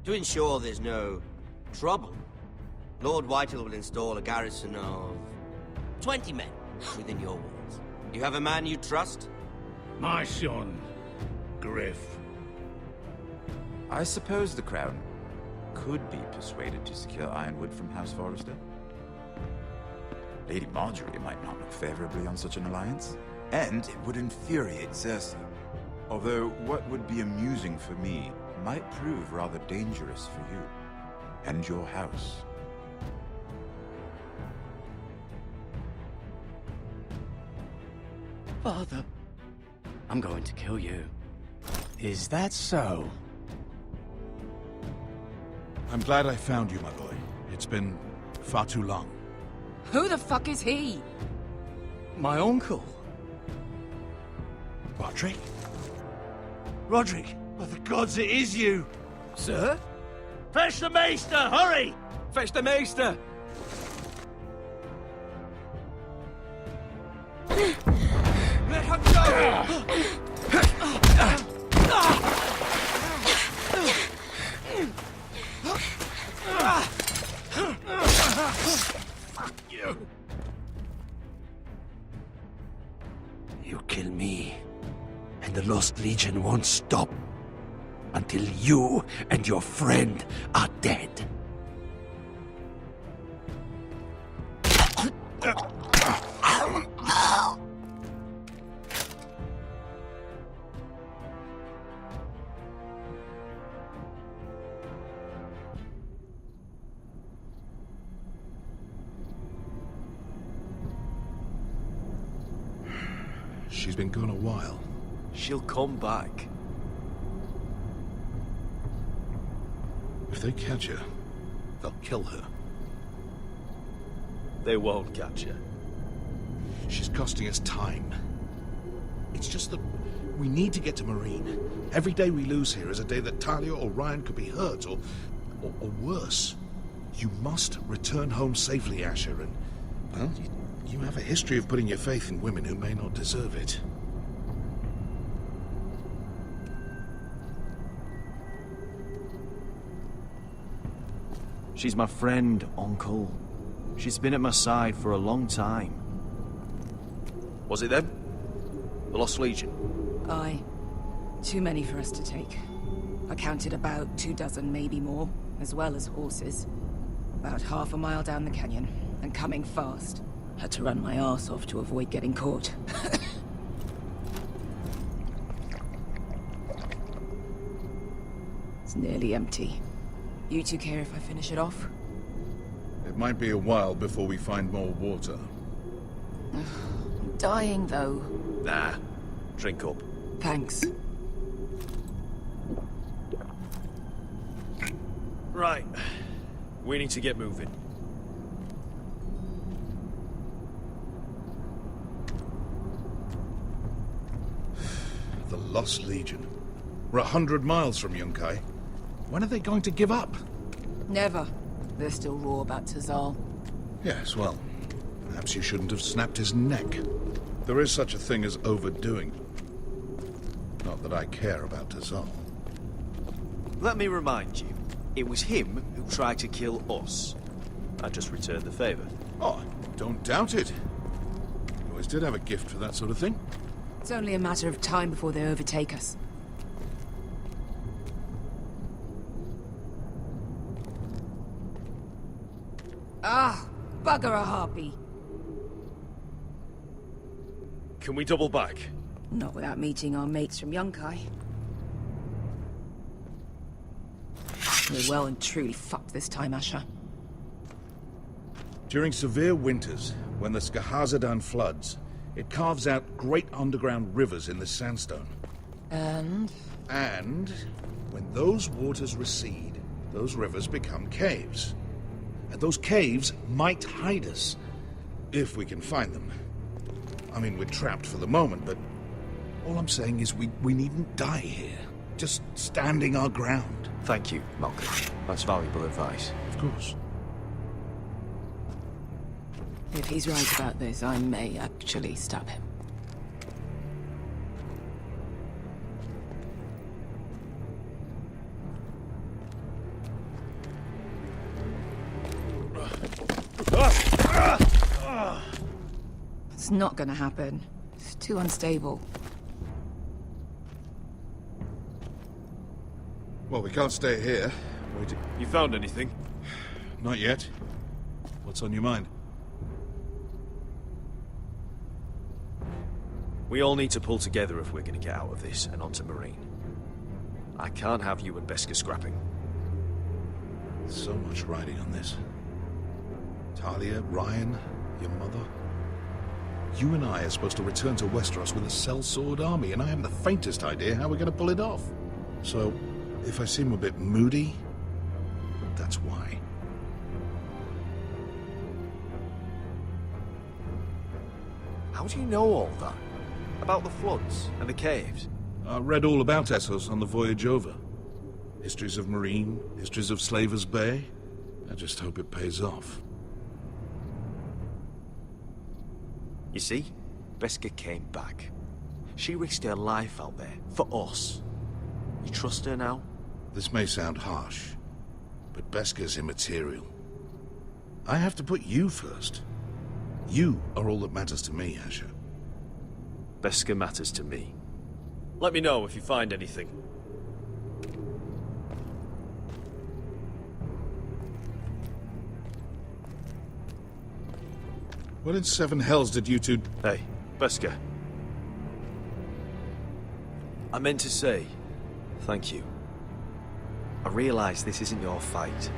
To ensure there's no trouble, Lord Whitehill will install a garrison of 20 men within your walls. You have a man you trust? My son, Griff. I suppose the Crown could be persuaded to secure Ironwood from House Forrester. Lady Marjorie might not look favorably on such an alliance, and it would infuriate Cersei. Although what would be amusing for me might prove rather dangerous for you and your house. Father, I'm going to kill you. Is that so? I'm glad I found you, my boy. It's been far too long. Who the fuck is he? My uncle. Roderick? Roderick, by the gods, it is you! Sir? Fetch the Maester, hurry! Fetch the Maester! Let her go! You kill me, and the Lost Legion won't stop until you and your friend are dead. She's been gone a while. She'll come back. If they catch her, they'll kill her. They won't catch her. She's costing us time. It's just that we need to get to Marine. Every day we lose here is a day that Talia or Ryan could be hurt, or worse. You must return home safely, Asher, and, well, you have a history of putting your faith in women who may not deserve it. She's my friend, Uncle. She's been at my side for a long time. Was it them? The Lost Legion? Aye. Too many for us to take. I counted about 24, maybe more, as well as horses. About half a mile down the canyon, and coming fast. Had to run my arse off to avoid getting caught. It's nearly empty. You two care if I finish it off? It might be a while before we find more water. I'm dying, though. Nah. Drink up. Thanks. Right. We need to get moving. The Lost Legion. We're 100 miles from Yunkai. When are they going to give up? Never. They're still raw about Tazal. Yes, well, perhaps you shouldn't have snapped his neck. There is such a thing as overdoing. Not that I care about Tazal. Let me remind you, it was him who tried to kill us. I just returned the favor. Oh, don't doubt it. You always did have a gift for that sort of thing. It's only a matter of time before they overtake us. Ah, bugger a harpy. Can we double back? Not without meeting our mates from Yunkai. We're well and truly fucked this time, Asher. During severe winters, when the Skahazadan floods, it carves out great underground rivers in the sandstone. And? And when those waters recede, those rivers become caves. And those caves might hide us, if we can find them. I mean, we're trapped for the moment, but all I'm saying is we needn't die here. Just standing our ground. Thank you, Malcolm. That's valuable advice. Of course. If he's right about this, I may actually stab him. It's not gonna happen. It's too unstable. Well, we can't stay here. You found anything? Not yet. What's on your mind? We all need to pull together if we're going to get out of this and onto Marine. I can't have you and Beskha scrapping. So much riding on this. Talia, Ryan, your mother. You and I are supposed to return to Westeros with a sellsword army, and I haven't the faintest idea how we're going to pull it off. So, if I seem a bit moody, that's why. How do you know all that? About the floods and the caves? I read all about Essos on the voyage over. Histories of Marine, histories of Slaver's Bay. I just hope it pays off. You see, Beskha came back. She risked her life out there, for us. You trust her now? This may sound harsh, but Beskha's immaterial. I have to put you first. You are all that matters to me, Asher. Beskha matters to me. Let me know if you find anything. What in seven hells did you two... Hey, Beskha. I meant to say, thank you. I realize this isn't your fight.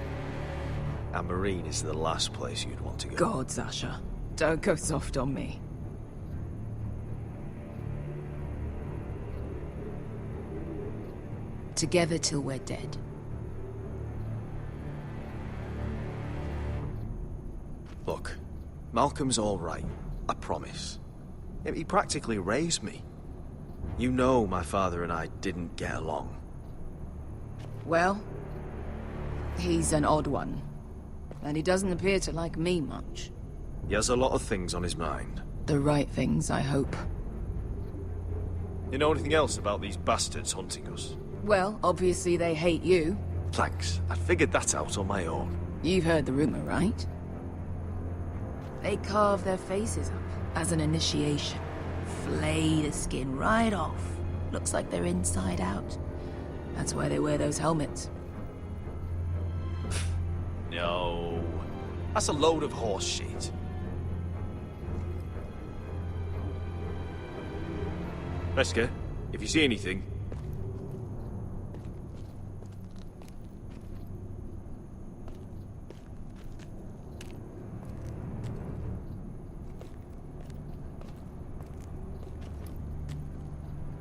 And Marine is the last place you'd want to go. God, Asher. Don't go soft on me. Together till we're dead. Look, Malcolm's all right. I promise. He practically raised me. You know my father and I didn't get along. Well, he's an odd one. And he doesn't appear to like me much. He has a lot of things on his mind. The right things, I hope. You know anything else about these bastards hunting us? Well, obviously they hate you. Thanks. I figured that out on my own. You've heard the rumor, right? They carve their faces up as an initiation. Flay the skin right off. Looks like they're inside out. That's why they wear those helmets. No. That's a load of horse shit. Beskha, if you see anything...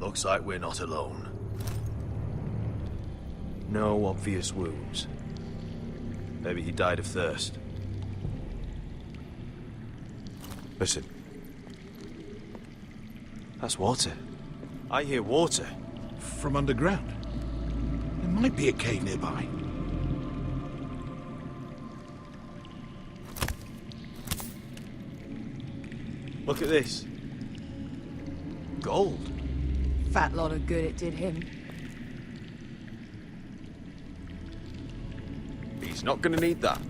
Looks like we're not alone. No obvious wounds. Maybe he died of thirst. Listen. That's water. I hear water. From underground. There might be a cave nearby. Look at this. Gold. Fat lot of good it did him. He's not gonna need that.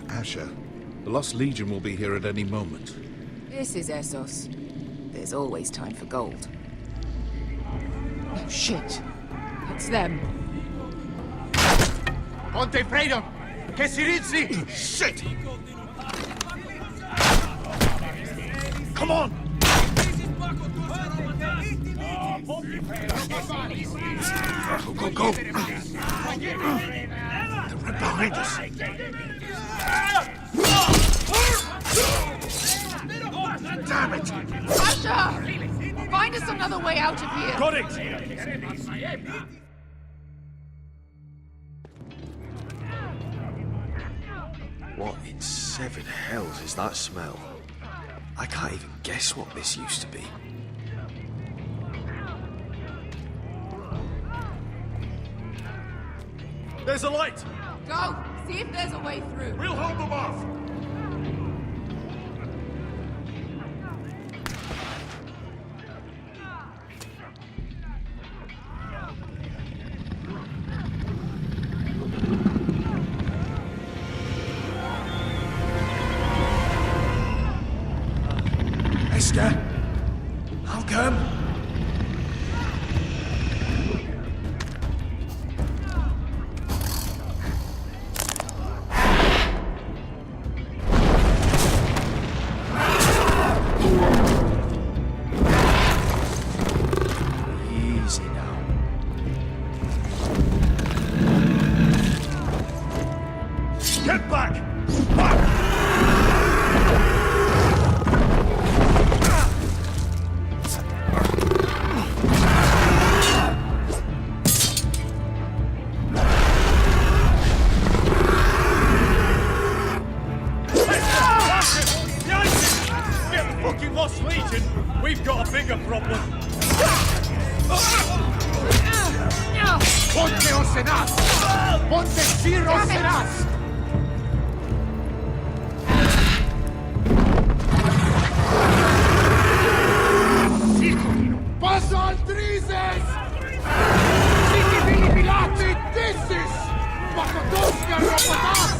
Asher, the Lost Legion will be here at any moment. This is Essos. There's always time for gold. Oh, shit. It's them. Conte Freedom! Che si rizzi! Shit! Come on! Go, go, go! They're right behind us. Damn it! Asher! Find us another way out of here! Got it! What in seven hells is that smell? I can't even guess what this used to be. There's a light! Go! See if there's a way through. We'll hold them off! Meister? Malcolm? Easy now. Get back! Back! Fucking Lost Legion! We've got a bigger problem! Ponte Orsenas! Ponte Sir Orsenas! Paso Aldrizes! Siti Vili Pilati Dissis! Pakotovska Robotas!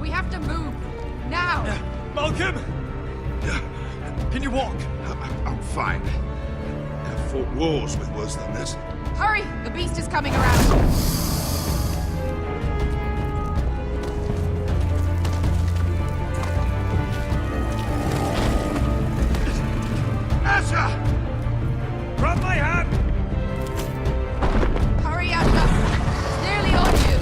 We have to move. Now! Malcolm! Can you walk? I'm fine. I've fought wars with worse than this. Hurry! The beast is coming around. Asher! Grab my hand! Hurry, Asher! It's nearly on you.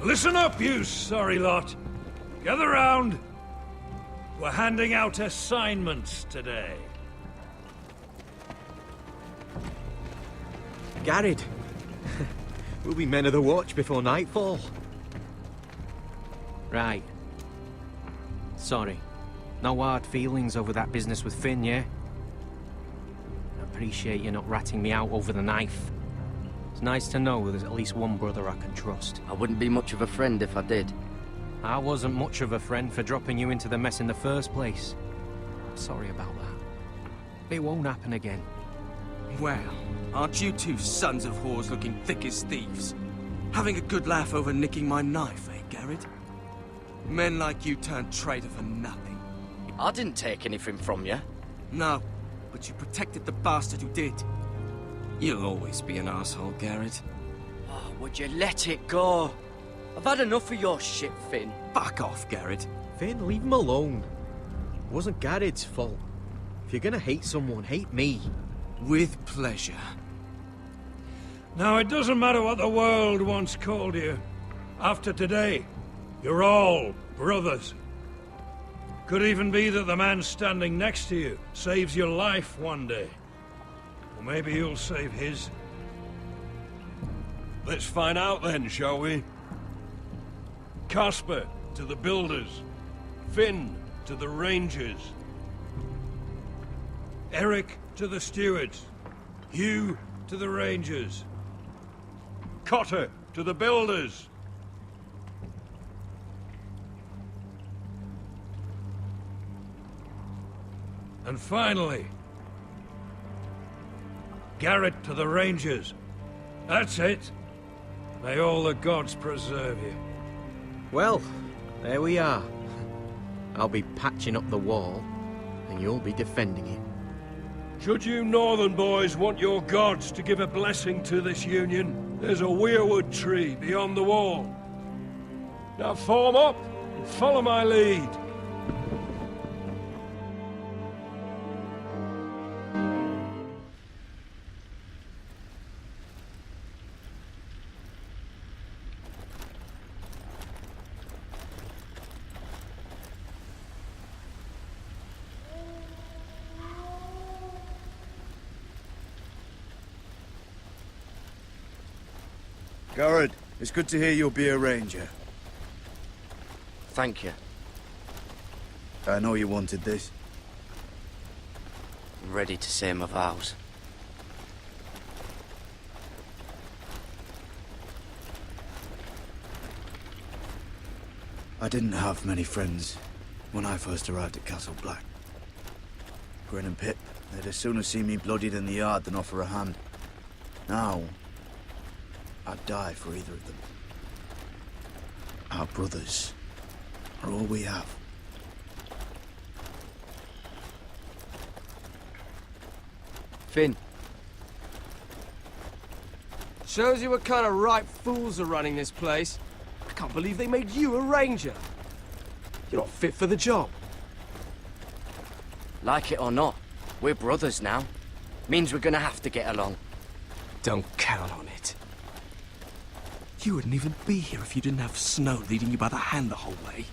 Listen up, you sorry lot. Gather round. We're handing out assignments today. Garrett. We'll be men of the watch before nightfall. Right. Sorry. No hard feelings over that business with Finn, yeah? I appreciate you not ratting me out over the knife. It's nice to know there's at least one brother I can trust. I wouldn't be much of a friend if I did. I wasn't much of a friend for dropping you into the mess in the first place. Sorry about that. It won't happen again. Well, aren't you two sons of whores looking thick as thieves? Having a good laugh over nicking my knife, eh, Garrett? Men like you turn traitor for nothing. I didn't take anything from you. No, but you protected the bastard who did. You'll always be an asshole, Garrett. Oh, would you let it go? I've had enough of your shit, Finn. Fuck off, Garrett. Finn, leave him alone. It wasn't Garrett's fault. If you're gonna hate someone, hate me. With pleasure. Now, it doesn't matter what the world once called you. After today, you're all brothers. Could even be that the man standing next to you saves your life one day. Or maybe you'll save his. Let's find out then, shall we? Casper to the Builders. Finn to the Rangers. Eric to the Stewards. Hugh to the Rangers. Cotter to the Builders. And finally, Garrett to the Rangers. That's it. May all the gods preserve you. Well, there we are. I'll be patching up the wall, and you'll be defending it. Should you Northern boys want your gods to give a blessing to this union, there's a weirwood tree beyond the wall. Now form up and follow my lead. Garrett, it's good to hear you'll be a ranger. Thank you. I know you wanted this. I'm ready to say my vows. I didn't have many friends when I first arrived at Castle Black. Grin and Pip, they'd as soon have seen me bloodied in the yard than offer a hand. Now, I'd die for either of them. Our brothers are all we have. Finn. Shows you what kind of ripe fools are running this place. I can't believe they made you a ranger. You're not fit for the job. Like it or not, we're brothers now. Means we're gonna have to get along. Don't count on it. You wouldn't even be here if you didn't have Snow leading you by the hand the whole way.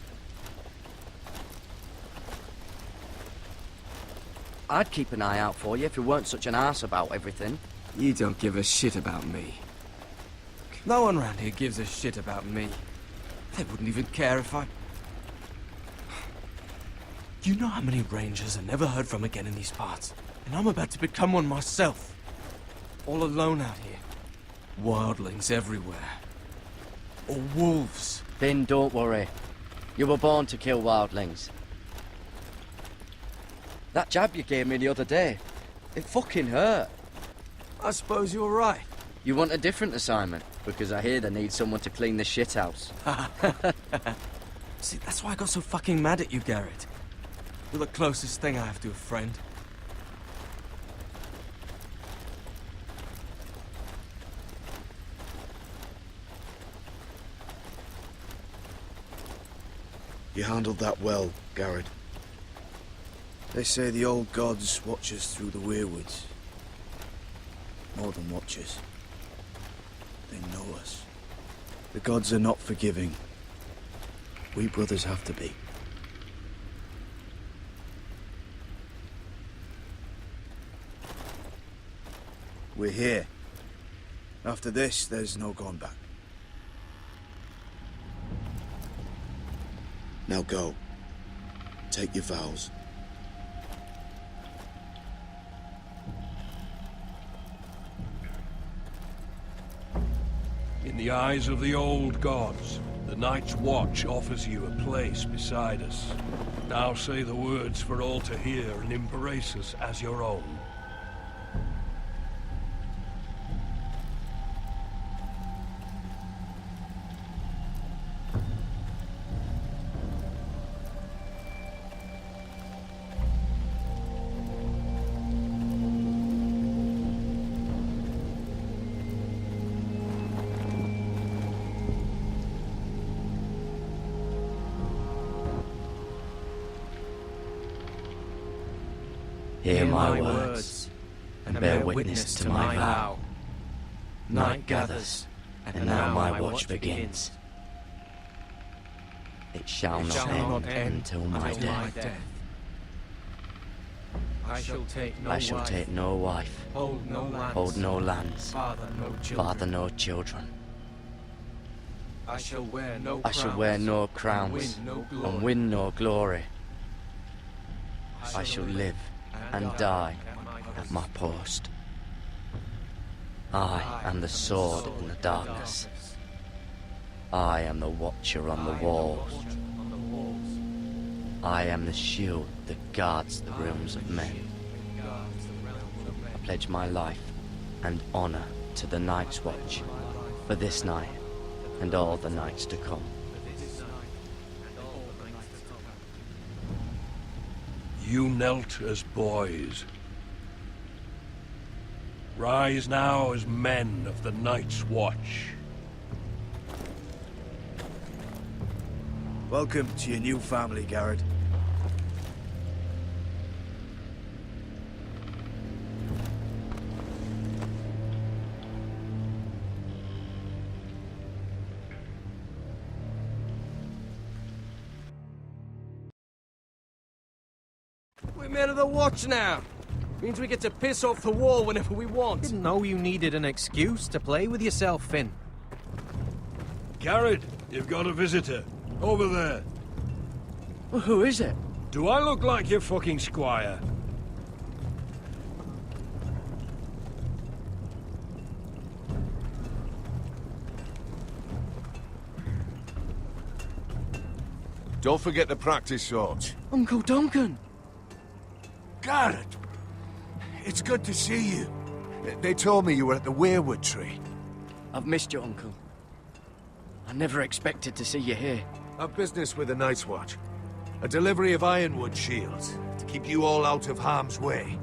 I'd keep an eye out for you if you weren't such an arse about everything. You don't give a shit about me. No one around here gives a shit about me. They wouldn't even care if I... You know how many rangers I never heard from again in these parts? And I'm about to become one myself. All alone out here. Wildlings everywhere. Or wolves. Finn, don't worry. You were born to kill wildlings. That jab you gave me the other day, it fucking hurt. I suppose you're right. You want a different assignment? Because I hear they need someone to clean the shithouse. See, that's why I got so fucking mad at you, Garrett. You're the closest thing I have to a friend. You handled that well, Garrett. They say the old gods watch us through the weirwoods. More than watch us. They know us. The gods are not forgiving. We brothers have to be. We're here. After this, there's no going back. Now go. take your vows. In the eyes of the old gods, the Night's Watch offers you a place beside us. Now say the words for all to hear and embrace us as your own. Hear my words, and bear witness to my vow. Night gathers, and now my watch begins. It shall not end until my death. I shall take no wife, hold no lands, father no children. I shall wear no crowns, and win no glory. I shall live and die at my post. I am the sword in the darkness. I am the watcher on the walls. I am the shield that guards the realms of men. I pledge my life and honor to the Night's Watch for this night and all the nights to come. You knelt as boys. Rise now as men of the Night's Watch. Welcome to your new family, Garrett. We're men of the Watch now. Means we get to piss off the wall whenever we want. Didn't know you needed an excuse to play with yourself, Finn. Garrett, you've got a visitor. Over there. Well, who is it? Do I look like your fucking squire? Don't forget the practice swords. Uncle Duncan! Garrett! It's good to see you. They told me you were at the Weirwood tree. I've missed you, Uncle. I never expected to see you here. I've business with the Night's Watch. A delivery of ironwood shields to keep you all out of harm's way.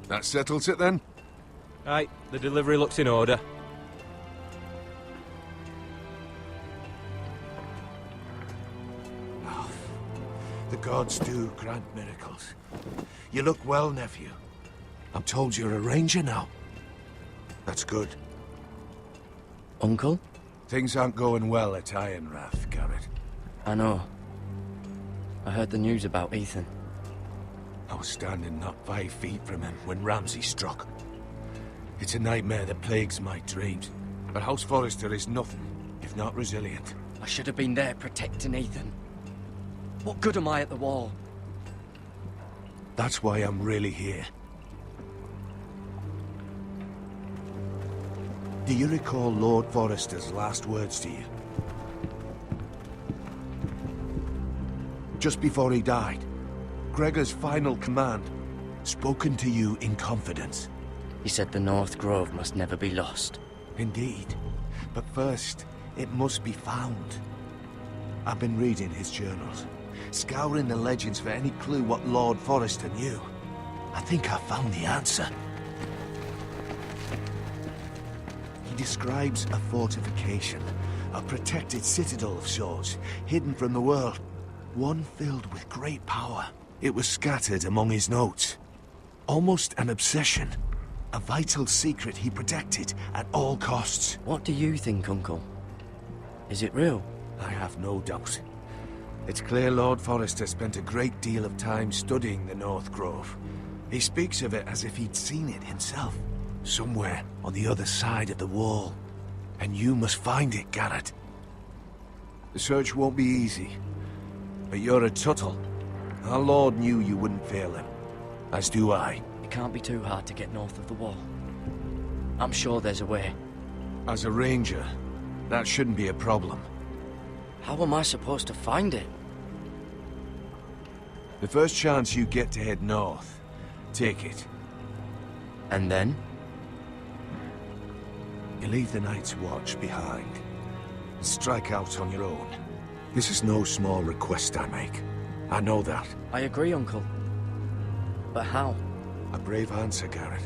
That settles it then? Aye, the delivery looks in order. The gods do grant miracles. You look well, nephew. I'm told you're a ranger now. That's good. Uncle? Things aren't going well at Ironrath, Garrett. I know. I heard the news about Ethan. I was standing not 5 feet from him when Ramsay struck. It's a nightmare that plagues my dreams. But House Forrester is nothing if not resilient. I should have been there protecting Ethan. What good am I at the wall? That's why I'm really here. Do you recall Lord Forrester's last words to you? Just before he died, Gregor's final command, spoken to you in confidence. He said the North Grove must never be lost. Indeed. But first, it must be found. I've been reading his journals, scouring the legends for any clue what Lord Forrester knew. I think I found the answer. He describes a fortification, a protected citadel of sorts, hidden from the world. One filled with great power. It was scattered among his notes. Almost an obsession. A vital secret he protected at all costs. What do you think, Uncle? Is it real? I have no doubt. It's clear Lord Forrester spent a great deal of time studying the North Grove. He speaks of it as if he'd seen it himself. Somewhere on the other side of the wall. And you must find it, Garrett. The search won't be easy. But you're a Tuttle. Our Lord knew you wouldn't fail him. As do I. It can't be too hard to get north of the wall. I'm sure there's a way. As a ranger, that shouldn't be a problem. How am I supposed to find it? The first chance you get to head north, take it. And then? You leave the Night's Watch behind. And strike out on your own. This is no small request I make. I know that. I agree, Uncle. But how? A brave answer, Garrett.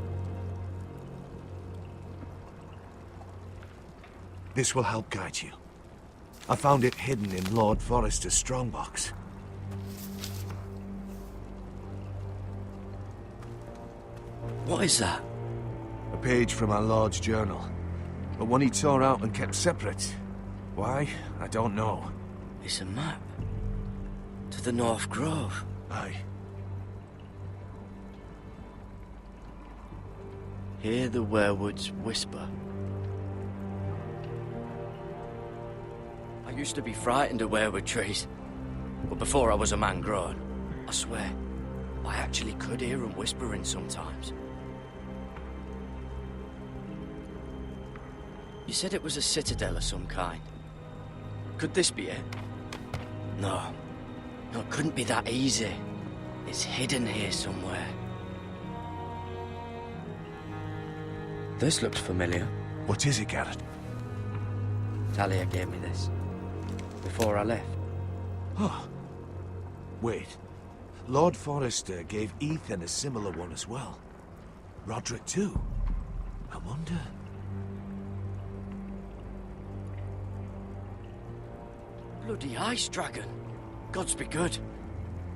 This will help guide you. I found it hidden in Lord Forrester's strongbox. What is that? A page from our Lord's journal. But one he tore out and kept separate. Why? I don't know. It's a map. To the North Grove. Aye. Hear the werewoods whisper. I used to be frightened of werewood trees. But before I was a man grown, I swear, I actually could hear them whispering sometimes. You said it was a citadel of some kind. Could this be it? No. No, it couldn't be that easy. It's hidden here somewhere. This looks familiar. What is it, Garrett? Talia gave me this. Before I left. Oh. Wait. Lord Forrester gave Ethan a similar one as well. Roderick too. I wonder... Bloody ice dragon. Gods be good.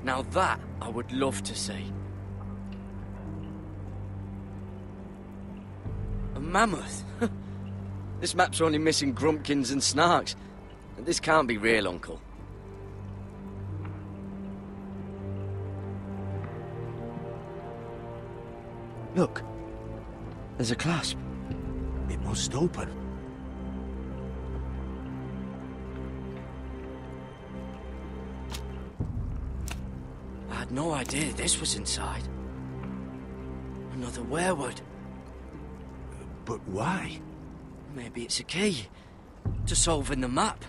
Now that I would love to see. A mammoth? This map's only missing grumpkins and snarks. This can't be real, Uncle. Look. There's a clasp. It must open. I had no idea this was inside. Another werewood. But why? Maybe it's a key to solving the map.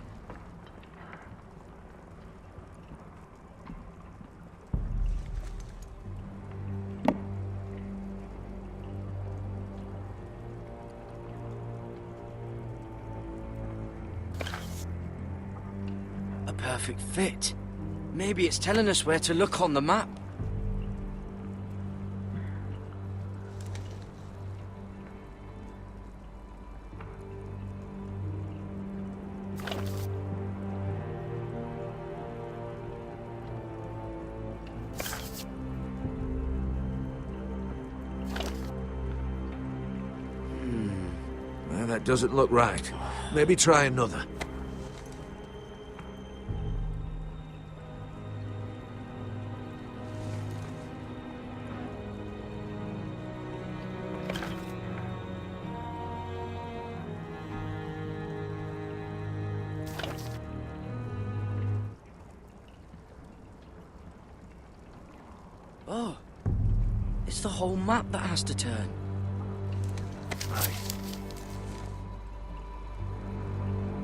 A perfect fit. Maybe it's telling us where to look on the map. Well, that doesn't look right. Maybe try another. Oh, it's the whole map that has to turn. Aye.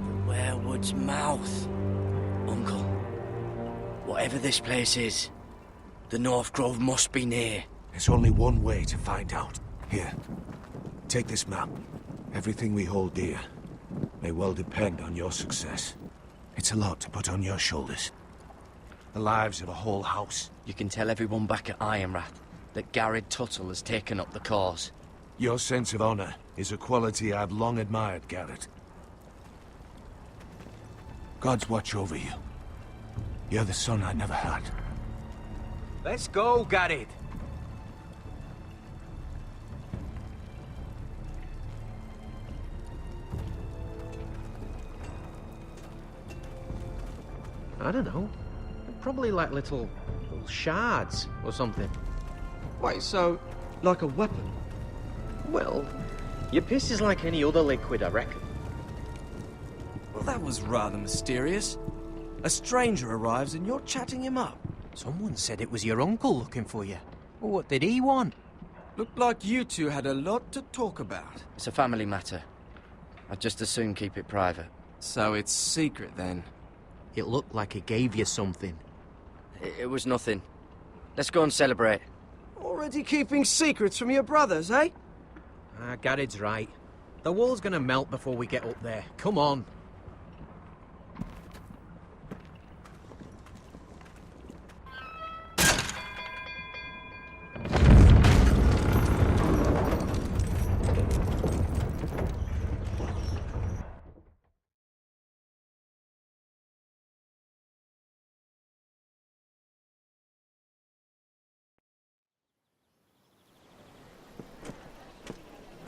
The werewood's mouth. Uncle, whatever this place is, the North Grove must be near. There's only one way to find out. Here, take this map. Everything we hold dear may well depend on your success. It's a lot to put on your shoulders. The lives of a whole house. You can tell everyone back at Ironrath that Garrett Tuttle has taken up the cause. Your sense of honor is a quality I've long admired, Garrett. God's watch over you. You're the son I never had. Let's go, Garrett. I don't know. Probably like little shards or something. Wait, so like a weapon? Well, your piss is like any other liquid, I reckon. Well, that was rather mysterious. A stranger arrives and you're chatting him up. Someone said it was your uncle looking for you. Well, what did he want? Looked like you two had a lot to talk about. It's a family matter. I'd just as soon keep it private. So it's secret then? It looked like he gave you something. It was nothing. Let's go and celebrate. Already keeping secrets from your brothers, eh? Gared's right. The wall's gonna melt before we get up there. Come on.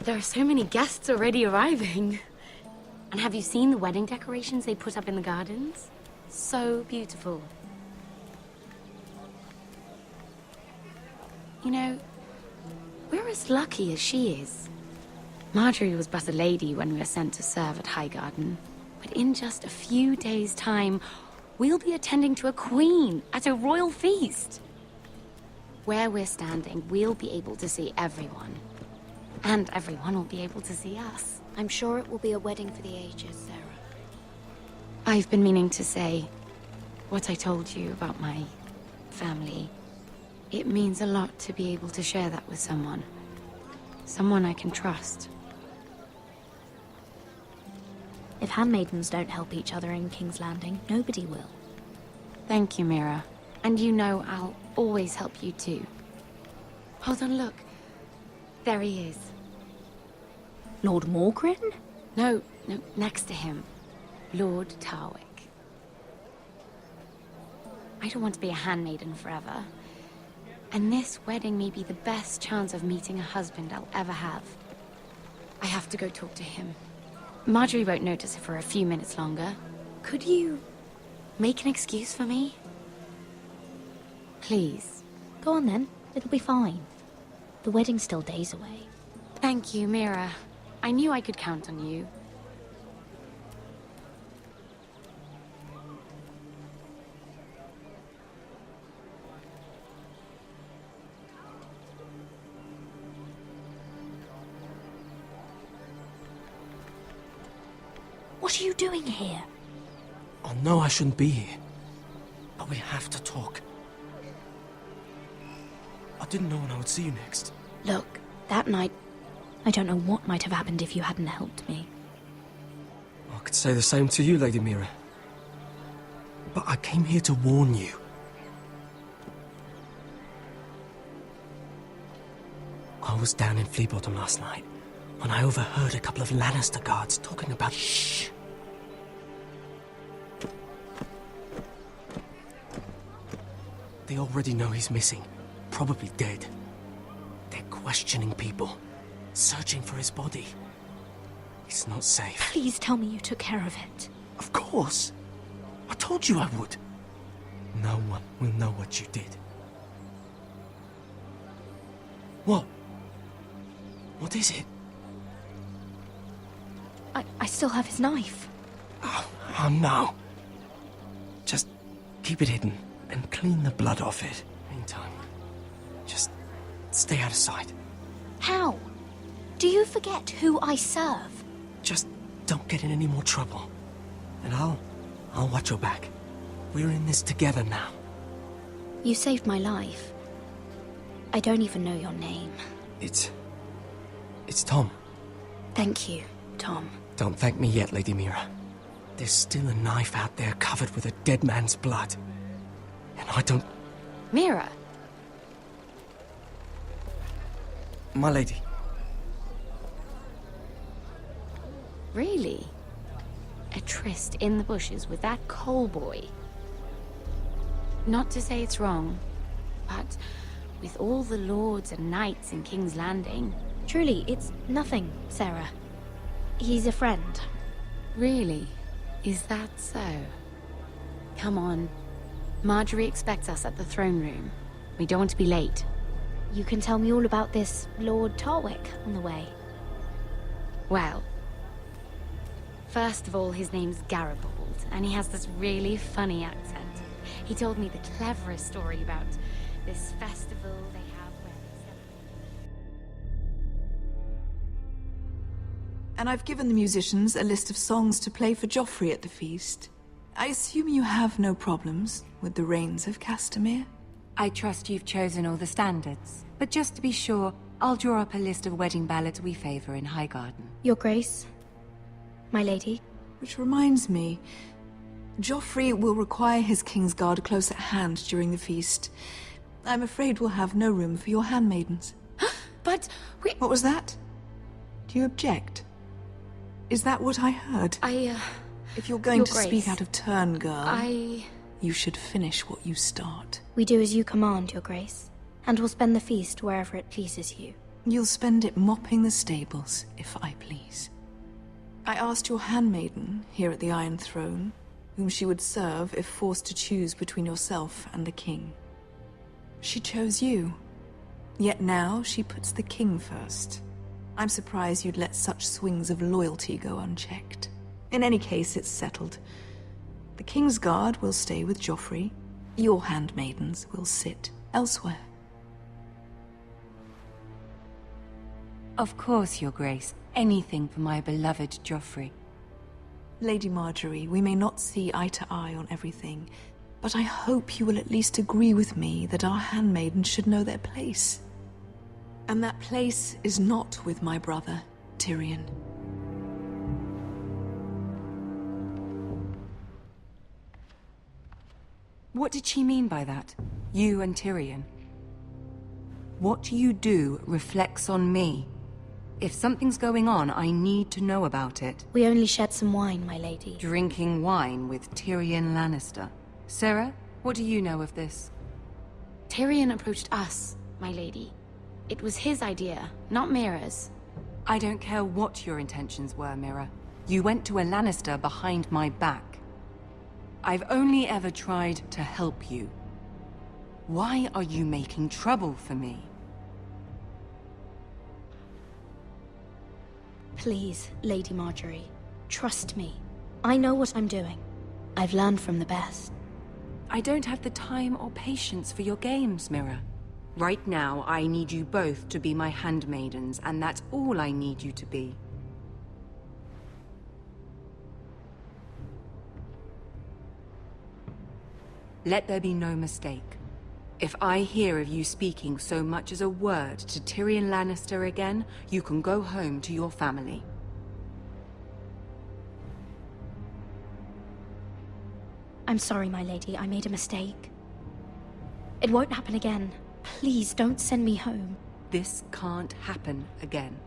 There are so many guests already arriving. And have you seen the wedding decorations they put up in the gardens? So beautiful. You know, we're as lucky as she is. Marjorie was but a lady when we were sent to serve at Highgarden. But in just a few days' time, we'll be attending to a queen at a royal feast. Where we're standing, we'll be able to see everyone. And everyone will be able to see us. I'm sure it will be a wedding for the ages, Sarah. I've been meaning to say what I told you about my family. It means a lot to be able to share that with someone. Someone I can trust. If handmaidens don't help each other in King's Landing, nobody will. Thank you, Mira. And you know I'll always help you too. Hold on, look. There he is. Lord Morgrin? No, next to him. Lord Tarwick. I don't want to be a handmaiden forever. And this wedding may be the best chance of meeting a husband I'll ever have. I have to go talk to him. Marjorie won't notice it for a few minutes longer. Could you make an excuse for me? Please. Go on then. It'll be fine. The wedding's still days away. Thank you, Mira. I knew I could count on you. What are you doing here? I know I shouldn't be here, but we have to talk. I didn't know when I would see you next. Look, that night, I don't know what might have happened if you hadn't helped me. I could say the same to you, Lady Mira. But I came here to warn you. I was down in Fleabottom last night when I overheard a couple of Lannister guards talking about... Shh! They already know he's missing. Probably dead. They're questioning people, searching for his body. It's not safe. Please tell me you took care of it. Of course. I told you I would. No one will know what you did. What? What is it? I still have his knife. Oh no. Just keep it hidden and clean the blood off it. Meantime, just stay out of sight. How? Do you forget who I serve? Just don't get in any more trouble. And I'll watch your back. We're in this together now. You saved my life. I don't even know your name. It's Tom. Thank you, Tom. Don't thank me yet, Lady Mira. There's still a knife out there covered with a dead man's blood. And I don't... Mira! My lady. Really? A tryst in the bushes with that Cole boy? Not to say it's wrong, but with all the lords and knights in King's Landing... Truly, it's nothing, Sarah. He's a friend. Really? Is that so? Come on. Marjorie expects us at the throne room. We don't want to be late. You can tell me all about this Lord Tarwick on the way. Well, First of all, his name's Garibald, and he has this really funny accent. He told me the cleverest story about this festival they have where And I've given the musicians a list of songs to play for Joffrey at the feast. I assume you have no problems with the Rains of Castamere? I trust you've chosen all the standards. But just to be sure, I'll draw up a list of wedding ballads we favor in Highgarden. Your Grace, my lady. Which reminds me, Joffrey will require his Kingsguard close at hand during the feast. I'm afraid we'll have no room for your handmaidens. But we... What was that? Do you object? Is that what I heard? If you're going to speak out of turn, girl, you should finish what you start. We do as you command, Your Grace, and will spend the feast wherever it pleases you. You'll spend it mopping the stables, if I please. I asked your handmaiden, here at the Iron Throne, whom she would serve if forced to choose between yourself and the king. She chose you. Yet now she puts the king first. I'm surprised you'd let such swings of loyalty go unchecked. In any case, it's settled. The Kingsguard will stay with Joffrey. Your handmaidens will sit elsewhere. Of course, Your Grace. Anything for my beloved Joffrey. Lady Marjorie, we may not see eye to eye on everything, but I hope you will at least agree with me that our handmaidens should know their place. And that place is not with my brother, Tyrion. What did she mean by that? You and Tyrion? What you do reflects on me. If something's going on, I need to know about it. We only shed some wine, my lady. Drinking wine with Tyrion Lannister. Sarah, what do you know of this? Tyrion approached us, my lady. It was his idea, not Mira's. I don't care what your intentions were, Mira. You went to a Lannister behind my back. I've only ever tried to help you. Why are you making trouble for me? Please, Lady Marjorie, trust me. I know what I'm doing. I've learned from the best. I don't have the time or patience for your games, Mira. Right now, I need you both to be my handmaidens, and that's all I need you to be. Let there be no mistake. If I hear of you speaking so much as a word to Tyrion Lannister again, you can go home to your family. I'm sorry, my lady. I made a mistake. It won't happen again. Please don't send me home. This can't happen again.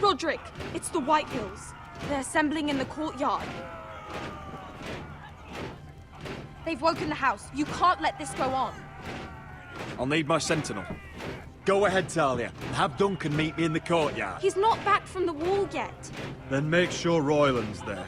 Roderick, it's the Whitehills. They're assembling in the courtyard. They've woken the house. You can't let this go on. I'll need my sentinel. Go ahead, Talia, and have Duncan meet me in the courtyard. He's not back from the wall yet. Then make sure Royland's there.